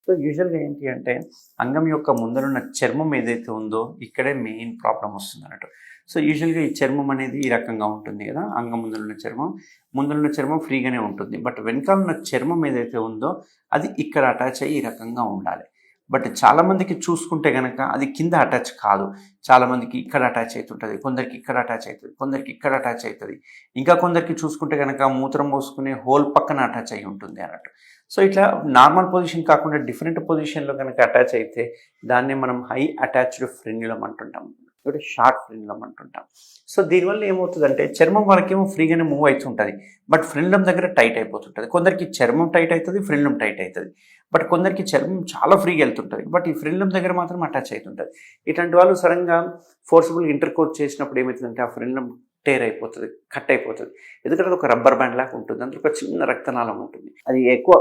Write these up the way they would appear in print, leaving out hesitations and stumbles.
So యూజువల్‌గా ఏంటి అంటే అంగం యొక్క ముందరున్న చర్మం ఏదైతే ఉందో ఇక్కడే మెయిన్ ప్రాబ్లమ్ వస్తుందన్నట్టు. సో యూజువల్‌గా ఈ చర్మం అనేది ఈ రకంగా ఉంటుంది గదా! అంగం ముందరున్న చర్మం. ముందరున్న చర్మం ఫ్రీగానే ఉంటుంది. బట్ వెనకాలున్న చర్మం ఏదైతే ఉందో అది ఇక్కడ అటాచ్ అయ్యి ఈ రకంగా ఉండాలి. బట్ చాలామందికి చూసుకుంటే గనక అది కింద అటాచ్ కాదు. చాలామందికి ఇక్కడ అటాచ్ అయితుంటది. కొందరికి ఇక్కడ అటాచ్ అయితది. కొందరికి ఇక్కడ అటాచ్ అయితది. ఇంకా కొందరికి చూసుకుంటే గనక మూత్రం పోసుకునే హోల్ పక్కన అటాచ్ అయ్యి ఉంటుంది అన్నట్టు. సో ఇట్లా నార్మల్ పొజిషన్ కాకుండా డిఫరెంట్ పొజిషన్‌లో గనక అటాచ్ అయితే దాన్నే మనం హై అటాచ్డ్ ఫ్రెన్యులమ్ అంటుంటాం. ఒకటి షార్ట్ ఫ్రెన్యులమ్ అంటుంటాం. సో దీనివల్ల ఏమవుతదంటే చర్మం వరకేమో ఫ్రీగానే మూవ్ అయితుంటది. బట్ ఫ్రెన్యులమ్ దగ్గర టైట్ అయిపోతుంటది. కొందరికి చర్మం టైట్ అయితది. ఫ్రెన్యులమ్ టైట్ అయితది. బట్ కొందరికి చర్మం చాలా ఫ్రీగా వెళ్తుంటది. బట్ ఈ ఫ్రెన్యులమ్ దగ్గర మాత్రం అటాచ్ అయితుంటది. ఇట్లాంటి వాళ్ళు సడెన్‌గా ఫోర్సిబుల్‌గా ఇంటర్‌కోర్స్ చేసినప్పుడు ఏమైతదంటే ఆ ఫ్రెన్యులమ్ టేర్ అయిపోతది. కట్ అయిపోతది. ఎందుకంటే అది ఒక రబ్బర్ బ్యాండ్ లాగా ఉంటుంది. అందులో ఒక చిన్న రక్తనాళం ఉంటుంది. అది ఎక్కువ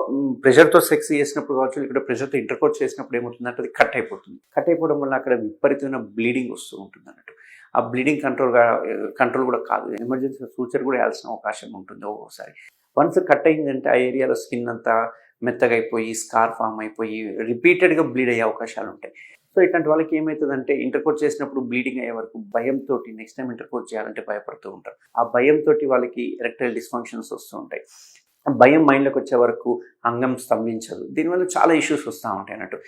ప్రెషర్‌తో సెక్స్ చేసినప్పుడు కావచ్చు, ఇక్కడ ప్రెషర్‌తో ఇంటర్‌కోర్స్ చేసినప్పుడు ఏమవుతుందంటే అది కట్ అయిపోతుంది. కట్ అయిపోవడం వల్ల అక్కడ విపరీతమైన బ్లీడింగ్ వస్తూ ఉంటుందన్నట్టు. ఆ బ్లీడింగ్ కంట్రోల్ కూడా కాదు. ఎమర్జెన్సీగా సూచర్ కూడా వేయాల్సిన అవకాశం ఉంటుంది ఒక్కొక్కసారి. వన్స్ కట్ అయిందంటే ఆ ఏరియాలో స్కిన్ అంతా మెత్తగా అయిపోయి, స్కార్ ఫార్మ్ అయిపోయి రిపీటెడ్‌గా బ్లీడ్ అయ్యే అవకాశాలుంటాయి. సో ఇట్లాంటి వాళ్ళకి ఏమైతదంటే ఇంటర్‌కోర్స్ చేసినప్పుడు బ్లీడింగ్ అయ్యే వరకు భయంతోటి నెక్స్ట్ టైమ్ ఇంటర్‌కోర్స్ చేయాలంటే భయపడుతూ ఉంటారు. ఆ భయంతోటి వాళ్ళకి ఎరెక్టైల్ డిస్‌ఫంక్షన్స్ వస్తూ ఉంటాయి. భయం మైండ్‌లోకి వచ్చే వరకు అంగం స్తంభించదు. దీనివల్ల చాలా ఇష్యూస్ వస్తా ఉంటాయి అన్నట్టు.